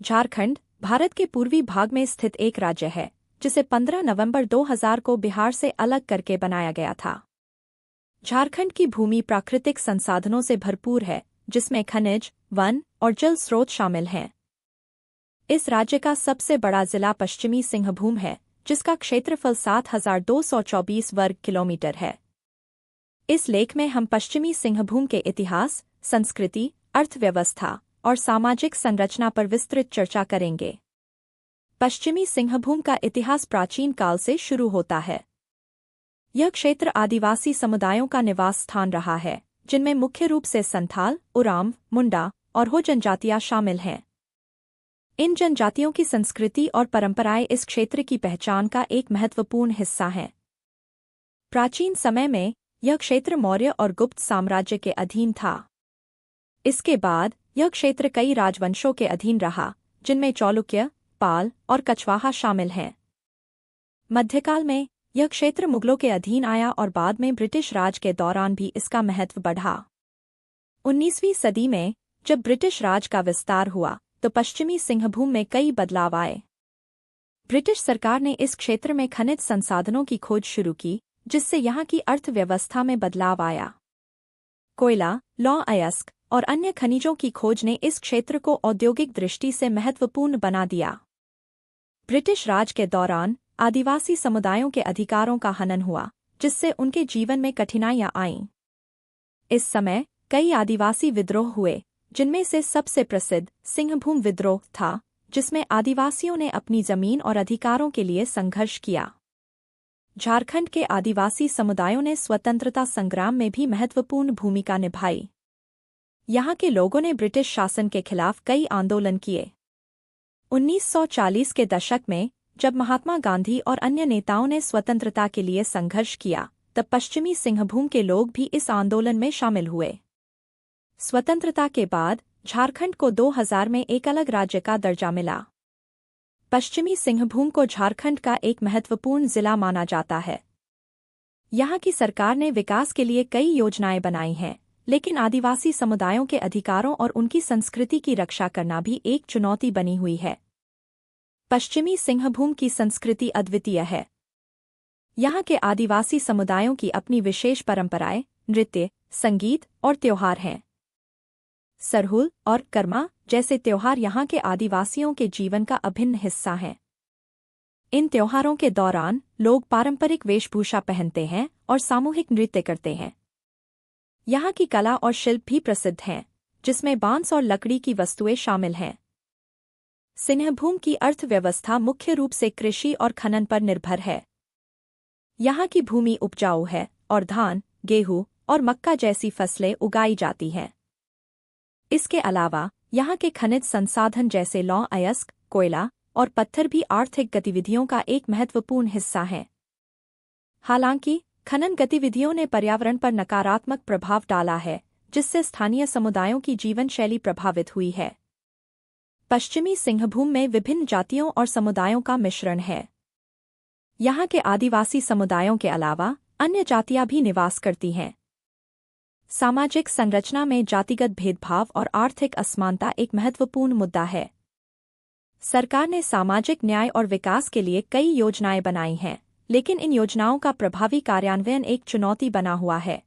झारखंड भारत के पूर्वी भाग में स्थित एक राज्य है जिसे 15 नवंबर 2000 को बिहार से अलग करके बनाया गया था। झारखंड की भूमि प्राकृतिक संसाधनों से भरपूर है, जिसमें खनिज, वन और जल स्रोत शामिल हैं। इस राज्य का सबसे बड़ा जिला पश्चिमी सिंहभूम है, जिसका क्षेत्रफल 7224 वर्ग किलोमीटर है। इस लेख में हम पश्चिमी सिंहभूम के इतिहास, संस्कृति, अर्थव्यवस्था और सामाजिक संरचना पर विस्तृत चर्चा करेंगे। पश्चिमी सिंहभूम का इतिहास प्राचीन काल से शुरू होता है। यह क्षेत्र आदिवासी समुदायों का निवास स्थान रहा है, जिनमें मुख्य रूप से संथाल, उरांव, मुंडा और हो जनजातियां शामिल हैं। इन जनजातियों की संस्कृति और परंपराएं इस क्षेत्र की पहचान का एक महत्वपूर्ण हिस्सा हैं। प्राचीन समय में यह क्षेत्र मौर्य और गुप्त साम्राज्य के अधीन था। इसके बाद यह क्षेत्र कई राजवंशों के अधीन रहा, जिनमें चालुक्य, पाल और कछवाहा शामिल हैं। मध्यकाल में यह क्षेत्र मुगलों के अधीन आया और बाद में ब्रिटिश राज के दौरान भी इसका महत्व बढ़ा। 19वीं सदी में जब ब्रिटिश राज का विस्तार हुआ तो पश्चिमी सिंहभूम में कई बदलाव आए। ब्रिटिश सरकार ने इस क्षेत्र में खनिज संसाधनों की खोज शुरू की, जिससे यहाँ की अर्थव्यवस्था में बदलाव आया। कोयला, लौह अयस्क और अन्य खनिजों की खोज ने इस क्षेत्र को औद्योगिक दृष्टि से महत्वपूर्ण बना दिया। ब्रिटिश राज के दौरान आदिवासी समुदायों के अधिकारों का हनन हुआ, जिससे उनके जीवन में कठिनाइयां आईं। इस समय कई आदिवासी विद्रोह हुए, जिनमें से सबसे प्रसिद्ध सिंहभूम विद्रोह था, जिसमें आदिवासियों ने अपनी जमीन और अधिकारों के लिए संघर्ष किया। झारखंड के आदिवासी समुदायों ने स्वतंत्रता संग्राम में भी महत्वपूर्ण भूमिका निभाई। यहाँ के लोगों ने ब्रिटिश शासन के खिलाफ कई आंदोलन किए। 1940 के दशक में जब महात्मा गांधी और अन्य नेताओं ने स्वतंत्रता के लिए संघर्ष किया, तब पश्चिमी सिंहभूम के लोग भी इस आंदोलन में शामिल हुए। स्वतंत्रता के बाद झारखंड को 2000 में एक अलग राज्य का दर्जा मिला। पश्चिमी सिंहभूम को झारखंड का एक महत्वपूर्ण जिला माना जाता है। यहाँ की सरकार ने विकास के लिए कई योजनाएं बनाई हैं, लेकिन आदिवासी समुदायों के अधिकारों और उनकी संस्कृति की रक्षा करना भी एक चुनौती बनी हुई है। पश्चिमी सिंहभूम की संस्कृति अद्वितीय है। यहाँ के आदिवासी समुदायों की अपनी विशेष परंपराएं, नृत्य, संगीत और त्योहार हैं। सरहुल और कर्मा जैसे त्योहार यहाँ के आदिवासियों के जीवन का अभिन्न हिस्सा हैं। इन त्योहारों के दौरान लोग पारंपरिक वेशभूषा पहनते हैं और सामूहिक नृत्य करते हैं। यहाँ की कला और शिल्प भी प्रसिद्ध हैं, जिसमें बांस और लकड़ी की वस्तुएं शामिल हैं। सिंहभूम की अर्थव्यवस्था मुख्य रूप से कृषि और खनन पर निर्भर है। यहाँ की भूमि उपजाऊ है और धान, गेहूं और मक्का जैसी फसलें उगाई जाती हैं। इसके अलावा यहाँ के खनिज संसाधन जैसे लौह अयस्क, कोयला और पत्थर भी आर्थिक गतिविधियों का एक महत्वपूर्ण हिस्सा हैं। हालांकि खनन गतिविधियों ने पर्यावरण पर नकारात्मक प्रभाव डाला है, जिससे स्थानीय समुदायों की जीवन शैली प्रभावित हुई है। पश्चिमी सिंहभूम में विभिन्न जातियों और समुदायों का मिश्रण है। यहाँ के आदिवासी समुदायों के अलावा अन्य जातियां भी निवास करती हैं। सामाजिक संरचना में जातिगत भेदभाव और आर्थिक असमानता एक महत्वपूर्ण मुद्दा है। सरकार ने सामाजिक न्याय और विकास के लिए कई योजनाएं बनाई हैं, लेकिन इन योजनाओं का प्रभावी कार्यान्वयन एक चुनौती बना हुआ है।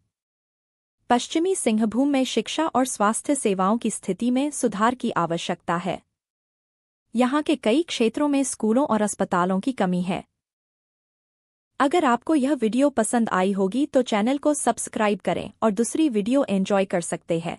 पश्चिमी सिंहभूम में शिक्षा और स्वास्थ्य सेवाओं की स्थिति में सुधार की आवश्यकता है। यहाँ के कई क्षेत्रों में स्कूलों और अस्पतालों की कमी है। अगर आपको यह वीडियो पसंद आई होगी तो चैनल को सब्सक्राइब करें और दूसरी वीडियो एंजॉय कर सकते हैं।